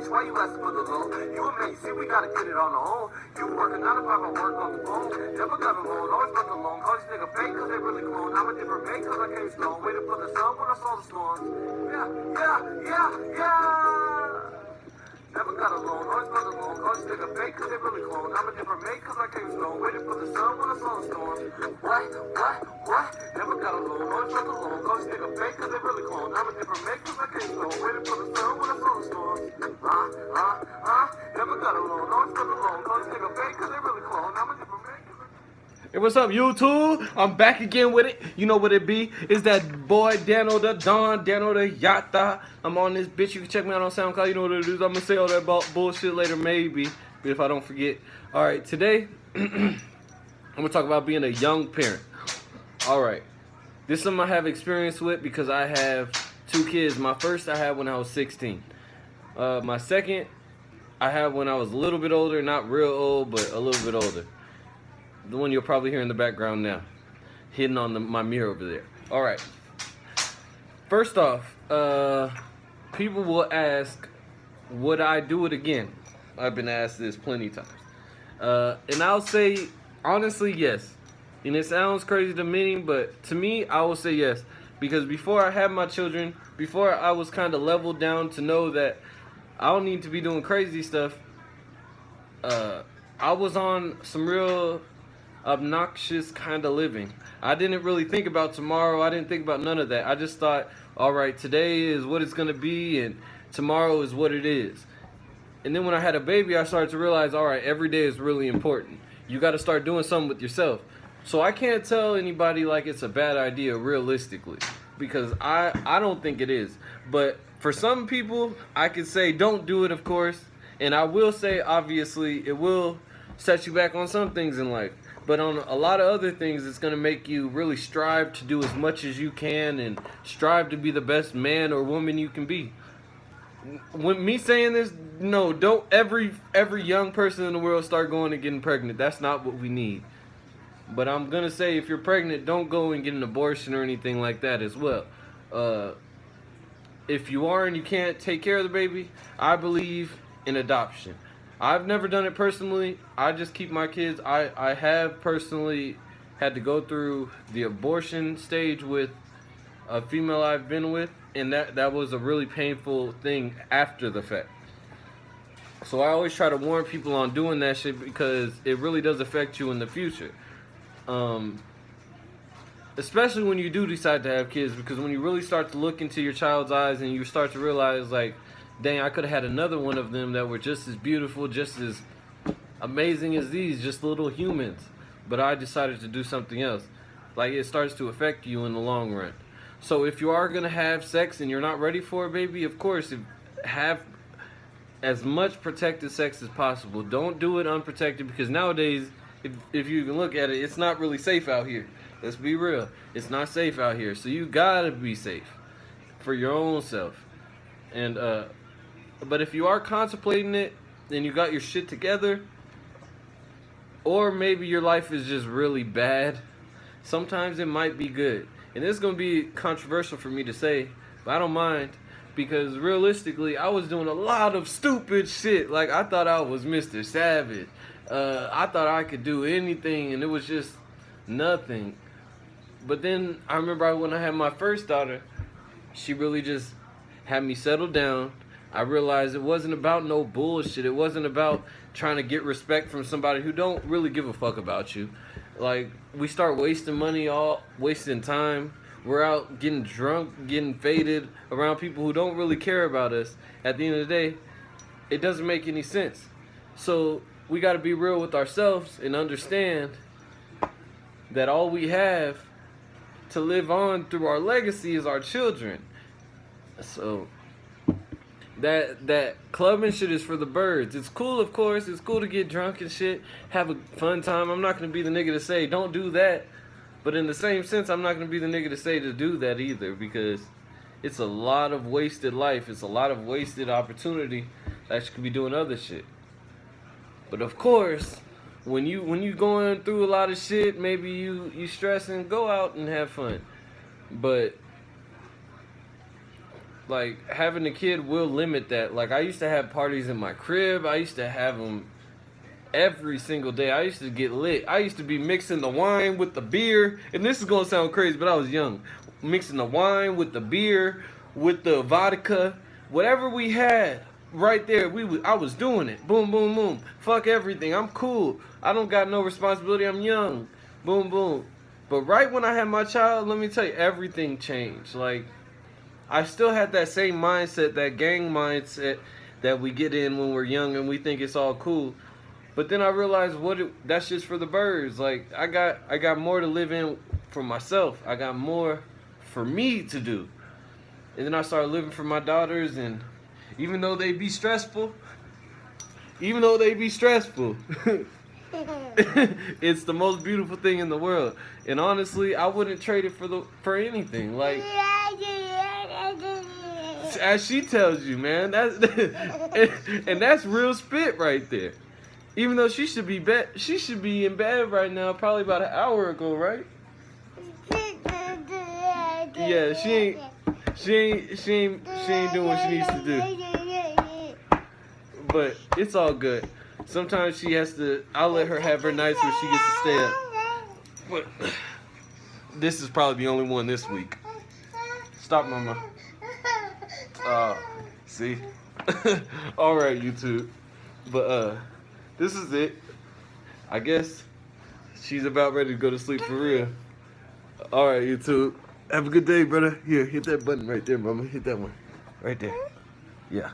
bitch, why you asking for the loan? You amazing, we gotta get it on our own. You working 9 to 5, I work on the phone. Never got a loan, always got the loan. Call this nigga fake, cause they really clone. I'm a different mate, cause I came slow. Waiting for the sun when I saw the storms. Yeah. Never got a loan, always got the loan. Call this nigga fake, cause they really clone. I'm a different mate, cause I came slow. Waiting for the sun when I saw the storms. What? Never got a loan, always got the loan. Call this nigga fake, cause they really clone. I'm a different mate, cause I came slow. Waiting for the sun when I saw the storms. Never got a loan, always got the loan. Call this nigga fake, cause they really clone. I'm a different mate. Hey, what's up, YouTube? I'm back again with it. You know what it be? It's that boy Dano the Don, Dano the Yatta. I'm on this bitch. You can check me out on SoundCloud. You know what it is. I'm gonna say all that about bullshit later, maybe, but if I don't forget. All right, today I'm gonna talk about being a young parent. All right, this is something I have experience with because I have 2 kids. My first I had when I was 16. My second I had when I was a little bit older, not real old, but a little bit older. The one you'll probably hear in the background now, hidden on my mirror over there. All right. First off, people will ask, would I do it again? I've been asked this plenty of times. And I'll say, honestly, yes. And it sounds crazy to many, but to me, I will say yes. Because before I had my children, before I was kind of leveled down to know that I don't need to be doing crazy stuff, I was on some real obnoxious kind of living. I didn't really think about tomorrow. I didn't think about none of that. I just thought, all right, today is what it's gonna be and tomorrow is what it is. And then when I had a baby, I started to realize, all right, every day is really important. You got to start doing something with yourself. So I can't tell anybody like it's a bad idea realistically, because I don't think it is. But for some people, I could say don't do it, of course. And I will say, obviously, it will set you back on some things in life. But on a lot of other things, it's going to make you really strive to do as much as you can and strive to be the best man or woman you can be. When me saying this, no, don't every young person in the world start going and getting pregnant. That's not what we need. But I'm going to say if you're pregnant, don't go and get an abortion or anything like that as well. If you are and you can't take care of the baby, I believe in adoption. I've never done it personally. I just keep my kids. I have personally had to go through the abortion stage with a female I've been with, and that was a really painful thing after the fact. So I always try to warn people on doing that shit because it really does affect you in the future. Especially when you do decide to have kids, because when you really start to look into your child's eyes and you start to realize, like, dang, I could have had another one of them that were just as beautiful, just as amazing as these, just little humans. But I decided to do something else. Like, it starts to affect you in the long run. So if you are going to have sex and you're not ready for a baby, of course, have as much protected sex as possible. Don't do it unprotected, because nowadays, if you can look at it, it's not really safe out here. Let's be real. It's not safe out here. So you got to be safe for your own self. And, but if you are contemplating it and you got your shit together, or maybe your life is just really bad, sometimes it might be good. And it's going to be controversial for me to say, but I don't mind, because realistically, I was doing a lot of stupid shit. Like, I thought I was Mr. Savage. I thought I could do anything, and it was just nothing. But then I remember when I had my first daughter, she really just had me settle down. I realized it wasn't about no bullshit. It wasn't about trying to get respect from somebody who don't really give a fuck about you. Like, we start wasting money, wasting time. We're out getting drunk, getting faded around people who don't really care about us. At the end of the day, it doesn't make any sense. So we got to be real with ourselves and understand that all we have to live on through our legacy is our children. So that clubbing shit is for the birds. It's cool, of course. It's cool to get drunk and shit, have a fun time. I'm not going to be the nigga to say don't do that. But in the same sense, I'm not going to be the nigga to say to do that either, because it's a lot of wasted life. It's a lot of wasted opportunity that you could be doing other shit. But of course, when you going through a lot of shit, maybe you stressing, go out and have fun. But like having a kid will limit that. Like I used to have parties in my crib. I used to have them every single day. I used to get lit. I used to be mixing the wine with the beer. And this is gonna sound crazy, but I was young. Mixing the wine with the beer, with the vodka, whatever we had right there. I was doing it. Boom, boom, boom. Fuck everything. I'm cool. I don't got no responsibility. I'm young. Boom, boom. But right when I had my child, let me tell you, everything changed. Like, I still had that same mindset, that gang mindset that we get in when we're young and we think it's all cool. But then I realized that's just for the birds. Like, I got more to live in for myself. I got more for me to do. And then I started living for my daughters, and even though they be stressful, it's the most beautiful thing in the world. And honestly, I wouldn't trade it for anything. Like, as she tells you, man, and that's real spit right there. Even though she should be in bed right now, probably about an hour ago, right? Yeah, she ain't doing what she needs to do. But it's all good. Sometimes I'll let her have her nights where she gets to stay up. But this is probably the only one this week. Stop, mama. See? Alright, YouTube. But this is it. I guess she's about ready to go to sleep for real. Alright, YouTube. Have a good day, brother. Here, hit that button right there, mama. Hit that one. Right there. Yeah.